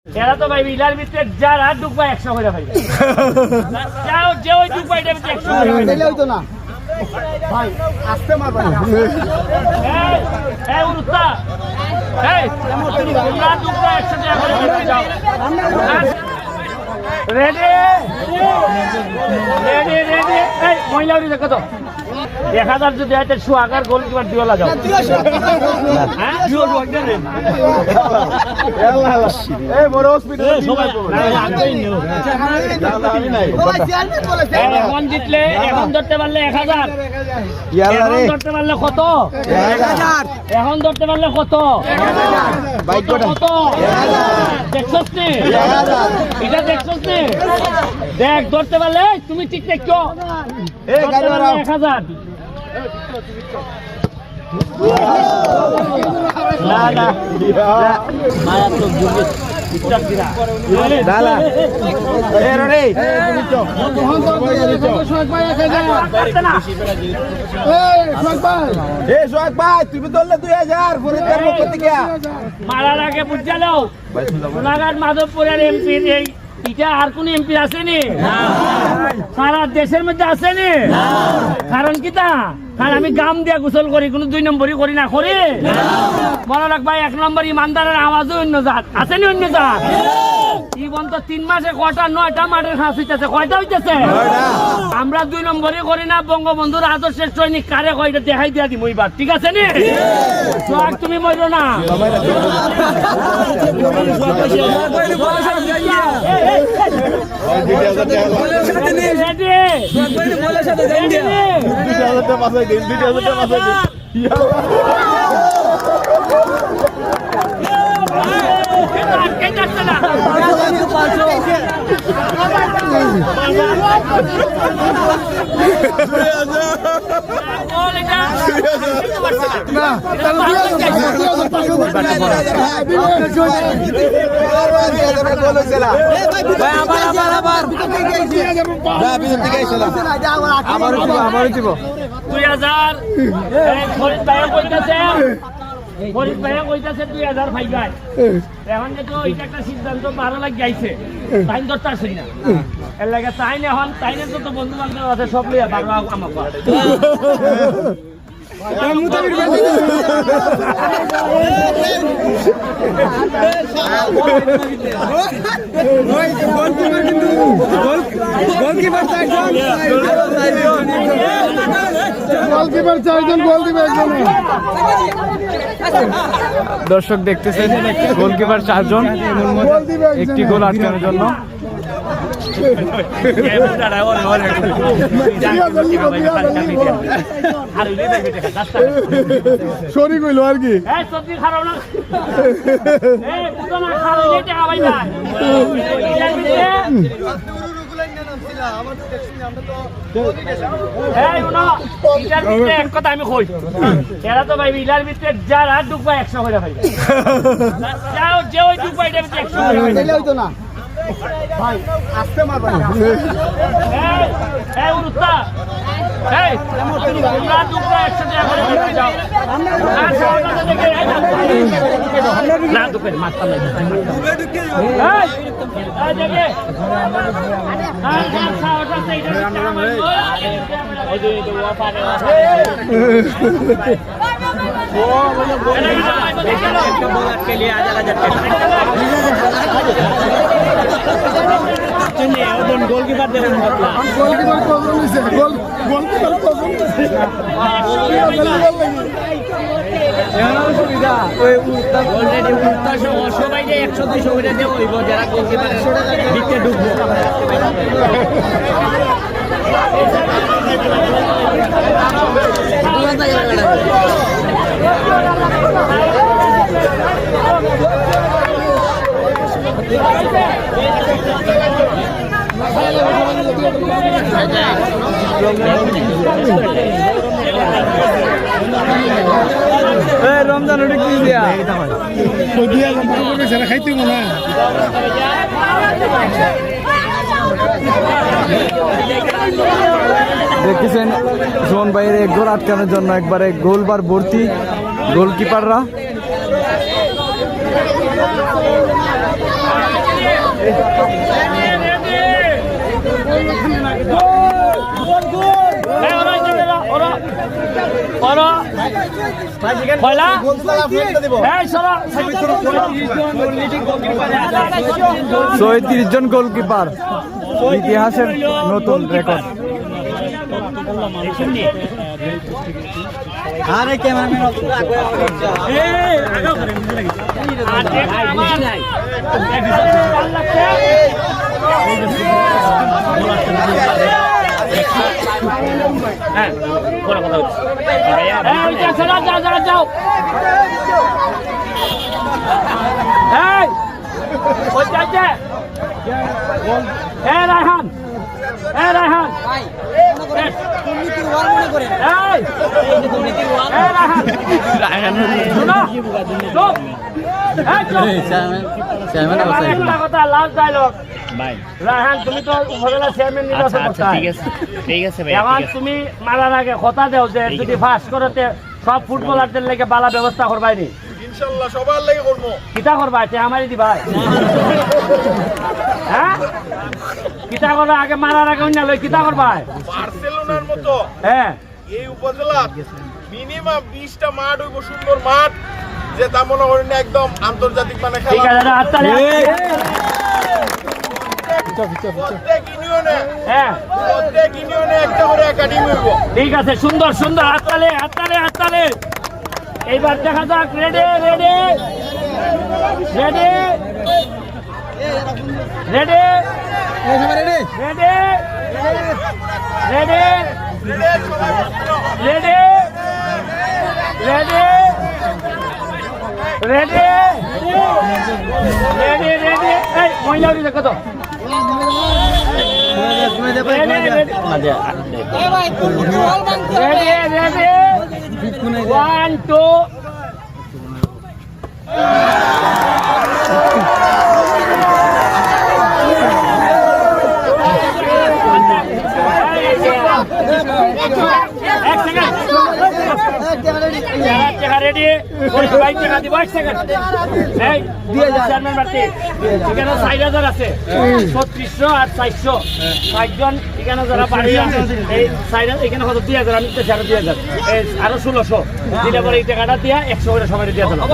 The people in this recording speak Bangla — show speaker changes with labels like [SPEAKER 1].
[SPEAKER 1] এরা তো ভাই বিলার ভিতরে যার আর ডুববা 100 করে ভাই যাও যে ওই ডুববা এটা 100 করে
[SPEAKER 2] দিলে হইতো না ভাই আস্তে মারবা না
[SPEAKER 1] এই উরুত্তা এই তোমরা ডুববা 100 টাকা করে দিতে যাও রেডি রেডি রেডি এই মহিলা উড়ি দেখো তো 1000 যদি আইতে সুয়াগার গোলকিপার দিওলা যাও হ্যাঁ দিও ওইখানে
[SPEAKER 2] এই বড় হসপিটালে
[SPEAKER 1] সবাই আগেই নিও
[SPEAKER 2] আমি নাই ওই চেয়ারম্যান বলেছে
[SPEAKER 1] এখন জিতলে এখন ধরতে পারলে 1000
[SPEAKER 2] ইয়ালা রে
[SPEAKER 1] এখন ধরতে পারলে কত
[SPEAKER 2] 1000
[SPEAKER 1] এখন ধরতে পারলে কত
[SPEAKER 2] 1000 বাইক কত
[SPEAKER 1] কত 1000 দেখছস নি 1000 এটা দেখছস নি দেখ ধরতে পারলে তুমি ঠিক দেখছো
[SPEAKER 2] এই গাড়ি বাড়াও
[SPEAKER 1] 1000 না না মায়া তো বুঝে ইচ্ছাক দিরা
[SPEAKER 2] দালা এ রে সোহাগ ভাই তুমি ধরলে 2000 পরে তার পক্ষ থেকে
[SPEAKER 1] মারার আগে বুঝালো সোনাঘাট মাধবপুরের এমপি এই এটা আর কোন এমপি আসেনি সারা দেশের মধ্যে আসেনি কারণ কি তা কারণ আমি গাম দিয়া গোসল করি কোনো 2 নম্বরই করি না করি মনে রাখ ভাই 1 নম্বর ইমানদারের আওয়াজও অন্য জাত আসেনি অন্য জাত জীবন তো 3 মাসে কয়টা 9টা মাঠের ঘাস হইতেছে কয়টা হইতেছে আমরা 2 নম্বরই করি না বঙ্গবন্ধুর আদর্শের সৈনিক কারে কয়টা দেখাই দিয়া দিই মইবার ঠিক আছে নি সোহাগ তুমি মইরো না
[SPEAKER 2] আমার দিব
[SPEAKER 1] 2000 ফরিদ ভাই কইতাছে ফরিদ ভাই কইতাছে 2000 ভাই ভাই এখন তো এটা একটা সিদ্ধান্ত ভালো লাগে যাইছে টাইম দরটা আসেই না এর লাগে তাই না হন তাইনে তো বন্ধু বান্ধব আছে সব লইয়া ভালো আমাকে
[SPEAKER 3] দর্শক দেখতেছেন গোলকিপার 4 জন একটি গোল আটকানোর জন্য
[SPEAKER 2] শরীর কইল আর কি
[SPEAKER 1] সবজি খারাপ না এক কথা আমি কই এরা তো ভাই বিলার ভিতরে যার আর ডুববা 100 করে ভাই যাও যে ওই ডুববা এটা 100 করে
[SPEAKER 2] দিলে হইতো না ভাই আস্তে মারবা না
[SPEAKER 1] এই উরুত্তা এই তোমরা ডুববা 100 টাকা করে দিতে যাও আর সবাই দেখে না দুপের মারতাম না এই এই দেখে আর যার সাহস আছে এটা আমার ওই যে ওয়া পারে গোলকিপার দেবেন
[SPEAKER 2] গোলকিপার কজন হইছে গোলকিপার কজন হইছে সুবিধা ওই
[SPEAKER 1] অলরেডি উত্তর সবাই যে 100-200 করে দেব হইব যারা গোলকিপারের দিকে ঢুকবো
[SPEAKER 3] রমজান ওটা কি দিয়া
[SPEAKER 2] খাইতে না
[SPEAKER 3] দেখতেছেন জোন বাইরে এক গোল আটকানোর জন্য একবারে গোলবার ভর্তি গোলকিপাররা।
[SPEAKER 1] করো পয়লা এই সরো
[SPEAKER 3] 34 জন গোলকিপার ইতিহাসের নতুন রেকর্ড।
[SPEAKER 4] আরে ক্যামেরাম্যান
[SPEAKER 1] যাও রায়হান রায়হান কথা লাস্ট ডায়লগ রায়হান তুমি তো উপজেলা চেয়ারম্যান নির্বাচন করতে
[SPEAKER 5] ঠিক আছে ভাই
[SPEAKER 1] এখন তুমি মারার আগে কথা দেও যে যদি ফাঁস করতে সব ফুটবলারদের লেগে বালা ব্যবস্থা করবাই নি
[SPEAKER 2] ইনশাআল্লাহ সবার লাগি করব
[SPEAKER 1] কিতা করবাই তে আমারই দিবাই হ্যাঁ কিতা করবা আগে মারার আগে অন্য লই কিতা করবাই
[SPEAKER 2] বার্সেলোনার মতো
[SPEAKER 1] হ্যাঁ
[SPEAKER 2] এই উপজেলা মিনিমাম 20টা মাঠ হইব সুন্দর মাঠ যে তা মনে করেন না একদম আন্তর্জাতিক মানে
[SPEAKER 1] ঠিক
[SPEAKER 2] খেলা
[SPEAKER 1] আছে হাততালি হ্যাঁ
[SPEAKER 2] প্রত্যেক ইউনিয়নে একটা করে একাডেমি হইব
[SPEAKER 1] ঠিক আছে সুন্দর সুন্দর হাততালি হাততালি হাততালি এইবার দেখা যাক ready ready ready ready ready ready ready ready ready ready ready এই মহিলা দিকে কত রেডি রেডি 1 2 এক সেকেন্ড রেডি বাইক টাকা দিব এক সেকেন্ড এই 2000 বাড়তি এখানে 4000 আছে 3600 আর 400 5জন এখানে যারা বাড়ি আছে এই 4000 এখানে কত 2000 আমি তো 2000 এই আরো 1600 দিলে পরে এই টাকাটা দিয়া 100 করে সবাই দিয়ে দিলাম